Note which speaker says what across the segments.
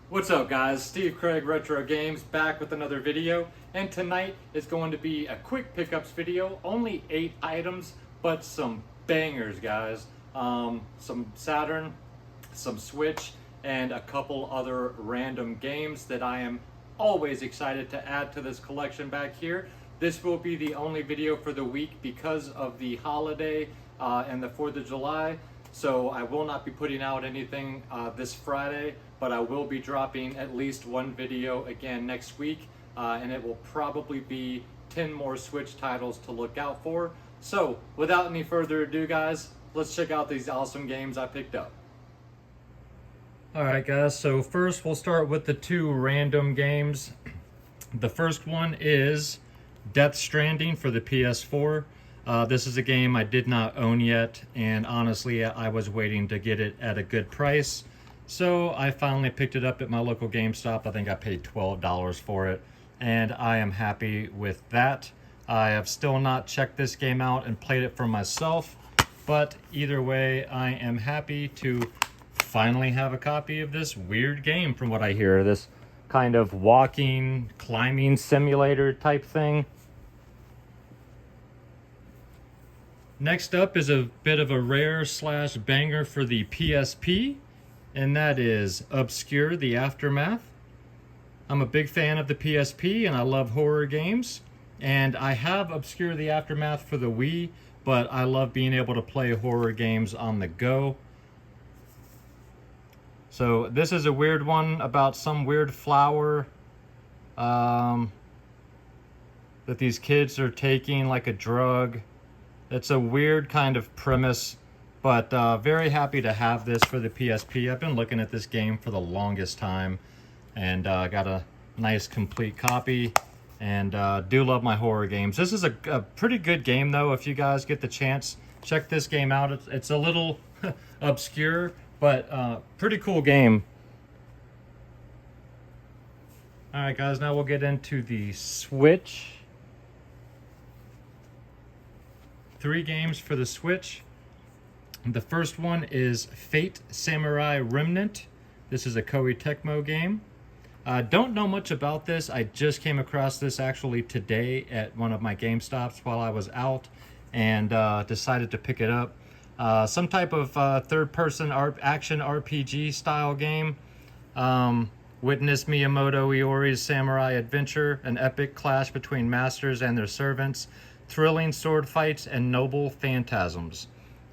Speaker 1: What's up guys, Steve Craig Retro Games back with another video, and tonight is going to be a quick pickups video. Only 8 items, but some bangers guys. Some Saturn, some Switch, and a couple other random games that I am always excited to add to this collection back here. This will be the only video for the week because of the holiday and the 4th of July. So I will not be putting out anything this Friday, but I will be dropping at least one video again next week, and it will probably be 10 more Switch titles to look out for. So without any further ado guys, let's check out these awesome games I picked up. Alright guys, so first we'll start with the 2 random games. The first one is Stranding for the PS4. This is a game I did not own yet, and honestly I was waiting to get it at a good price. So I finally picked it up at my local GameStop. I think I paid $12 for it, and I am happy with that. I have still not checked this game out and played it for myself, but either way I am happy to finally have a copy of this weird game from what I hear. This kind of walking, climbing simulator type thing. Next up is a bit of a rare slash banger for the PSP, and that is Obscure: The Aftermath. I'm a big fan of the PSP and I love horror games, and I have Obscure: The Aftermath for the Wii, but I love being able to play horror games on the go. So this is a weird one about some weird flower that these kids are taking like a drug. It's a weird kind of premise, but very happy to have this for the PSP. I've been looking at this game for the longest time, and got a nice complete copy, and do love my horror games. This is a pretty good game though. If you guys get the chance, check this game out. It's a little obscure, but pretty cool game. Alright guys, now we'll get into the Switch. 3 games for the Switch. The first one is Fate Samurai Remnant. This is a Koei Tecmo game. Don't know much about this. I just came across this actually today at one of my GameStops while I was out, and decided to pick it up. Some type of third-person action RPG style game. Witness Miyamoto Iori's samurai adventure, an epic clash between masters and their servants, thrilling sword fights, and noble phantasms.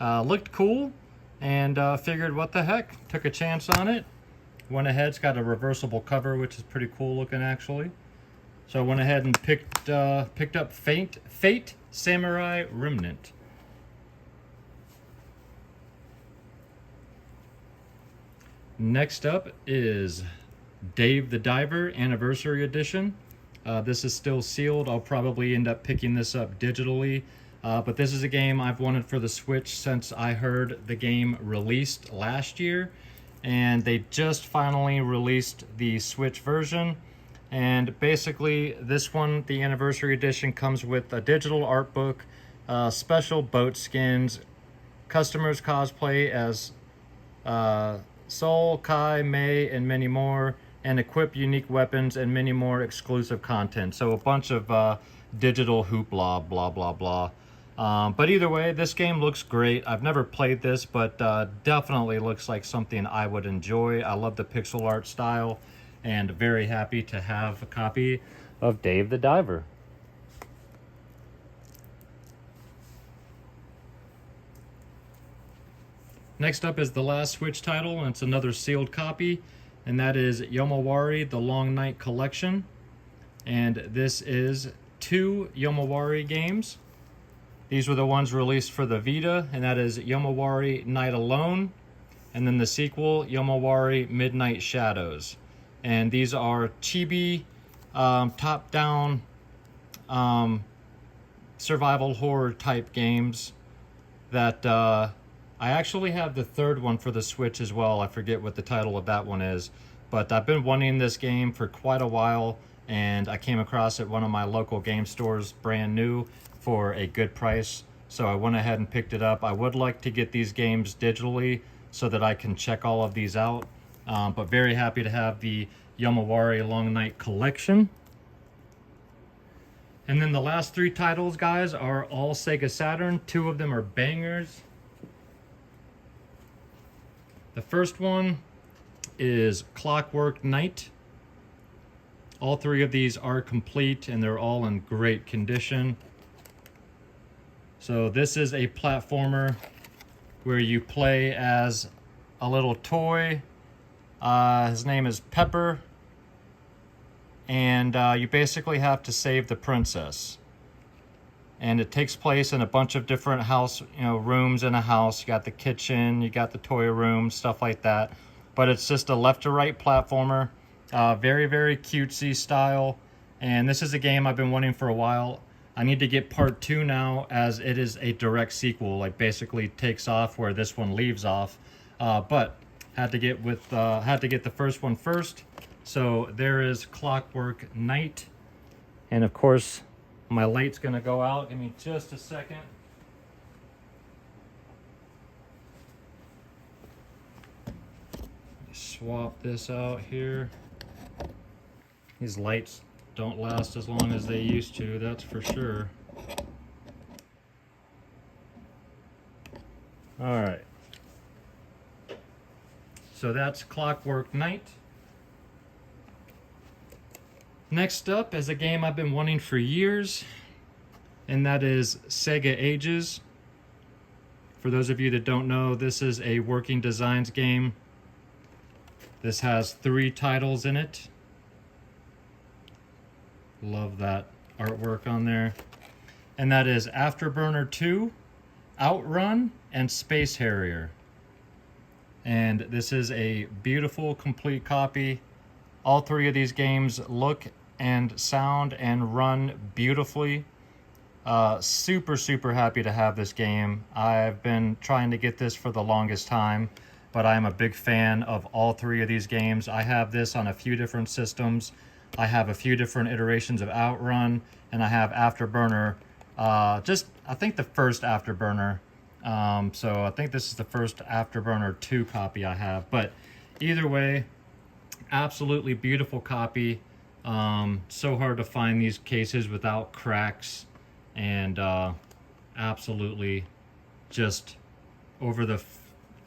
Speaker 1: Looked cool, and figured what the heck, took a chance on it. Went ahead, it's got a reversible cover, which is pretty cool looking actually. So I went ahead and picked up Fate Samurai Remnant. Next up is Dave the Diver Anniversary Edition. This is still sealed. I'll probably end up picking this up digitally. But this is a game I've wanted for the Switch since I heard the game released last year. And they just finally released the Switch version. And basically this one, the Anniversary Edition, comes with a digital art book, special boat skins, customers cosplay as Sol, Kai, Mei, and many more, and equip unique weapons and many more exclusive content. So a bunch of digital hoopla, blah, blah, blah. But either way, this game looks great. I've never played this, but definitely looks like something I would enjoy. I love the pixel art style, and very happy to have a copy of Dave the Diver. Next up is the last Switch title, and it's another sealed copy, and that is Yumari: The Long Night Collection. And this is 2 Yumari games. These were the ones released for the Vita, and that is Yumari Night Alone, and then the sequel, Yumari Midnight Shadows. And these are chibi, top-down survival horror type games that I actually have the 3rd one for the Switch as well. I forget what the title of that one is, but I've been wanting this game for quite a while, and I came across it at one of my local game stores brand new for a good price, so I went ahead and picked it up. I would like to get these games digitally so that I can check all of these out, But very happy to have the Yumari Long Night collection. And then the last 3 titles, guys, are all Sega Saturn. 2 of them are bangers. The first one is Clockwork Night. All 3 of these are complete and they're all in great condition. So this is a platformer where you play as a little toy. His name is Pepper. And you basically have to save the princess. And it takes place in a bunch of different rooms in a house. You got the kitchen, you got the toy room, stuff like that. But it's just a left to right platformer. Very, very cutesy style. And this is a game I've been wanting for a while. I need to get part 2 now, as it is a direct sequel. Like basically takes off where this one leaves off. But had to get the first one first. So there is Clockwork Night. And of course, my light's gonna go out. Give me just a second. Swap this out here. These lights don't last as long as they used to, that's for sure. All right. So that's Clockwork Night. Next up is a game I've been wanting for years, and that is Sega Ages. For those of you that don't know, this is a working designs game. This has 3 titles in it. Love that artwork on there. And that is Afterburner 2, Outrun, and Space Harrier. And this is a beautiful, complete copy. All 3 of these games look and sound and run beautifully. Super, super happy to have this game. I've been trying to get this for the longest time, but I'm a big fan of all 3 of these games. I have this on a few different systems. I have a few different iterations of Outrun, and I have Afterburner. I think the first Afterburner. So I think this is the first Afterburner 2 copy I have. But either way, absolutely beautiful copy. So hard to find these cases without cracks, and absolutely just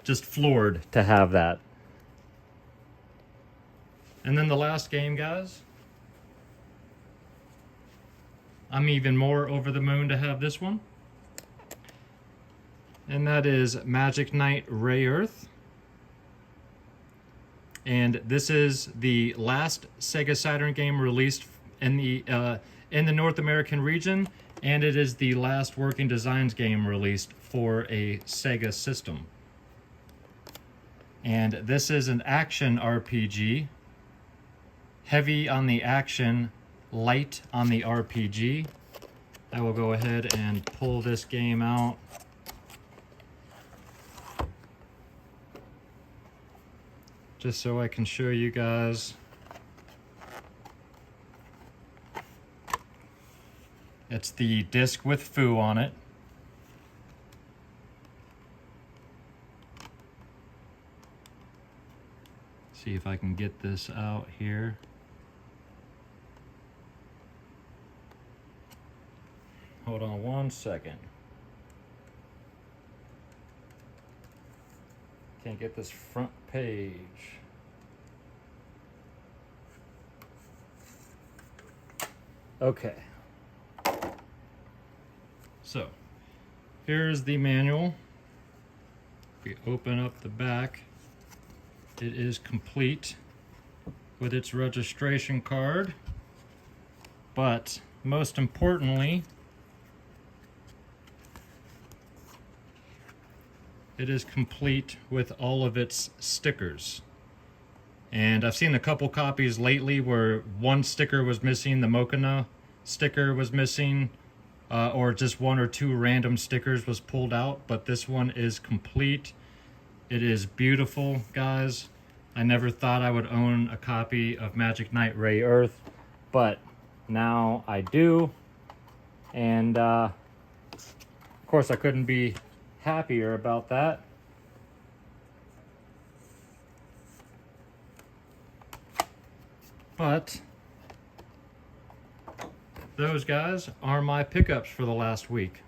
Speaker 1: floored to have that. And then the last game, guys. I'm even more over the moon to have this one. And that is Magic Knight Ray Earth. And this is the last Sega Saturn game released in the North American region, and it is the last working designs game released for a Sega system. And this is an action RPG, heavy on the action, light on the RPG. I will go ahead and pull this game out. Just so I can show you guys. It's the disc with Foo on it. See if I can get this out here. Hold on one second. Can't get this front page. Okay. So, here's the manual. We open up the back. It is complete with its registration card. But most importantly, it is complete with all of its stickers. And I've seen a couple copies lately where one sticker was missing, the Mokina sticker was missing, or just 1 or 2 random stickers was pulled out, but this one is complete. It is beautiful, guys. I never thought I would own a copy of Magic Knight Ray Earth, but now I do. And of course I couldn't be happier about that. But those guys are my pickups for the last week.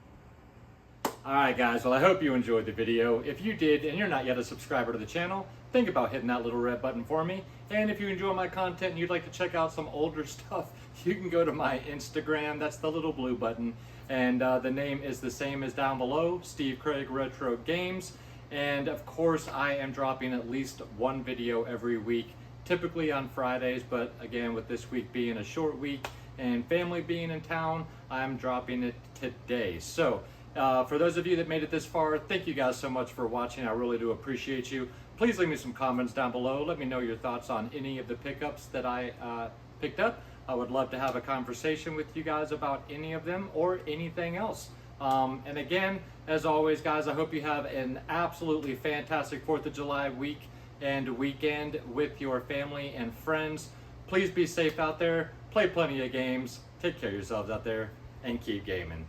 Speaker 1: Alright guys, well I hope you enjoyed the video. If you did and you're not yet a subscriber to the channel, think about hitting that little red button for me. And if you enjoy my content and you'd like to check out some older stuff, you can go to my Instagram, that's the little blue button. And the name is the same as down below, Steve Craig Retro Games. And of course I am dropping at least one video every week, typically on Fridays, but again with this week being a short week and family being in town, I'm dropping it today. So for those of you that made it this far, thank you guys so much for watching. I really do appreciate you. Please leave me some comments down below. Let me know your thoughts on any of the pickups that I picked up. I would love to have a conversation with you guys about any of them or anything else. And again, as always, guys, I hope you have an absolutely fantastic 4th of July week and weekend with your family and friends. Please be safe out there, play plenty of games, take care of yourselves out there, and keep gaming.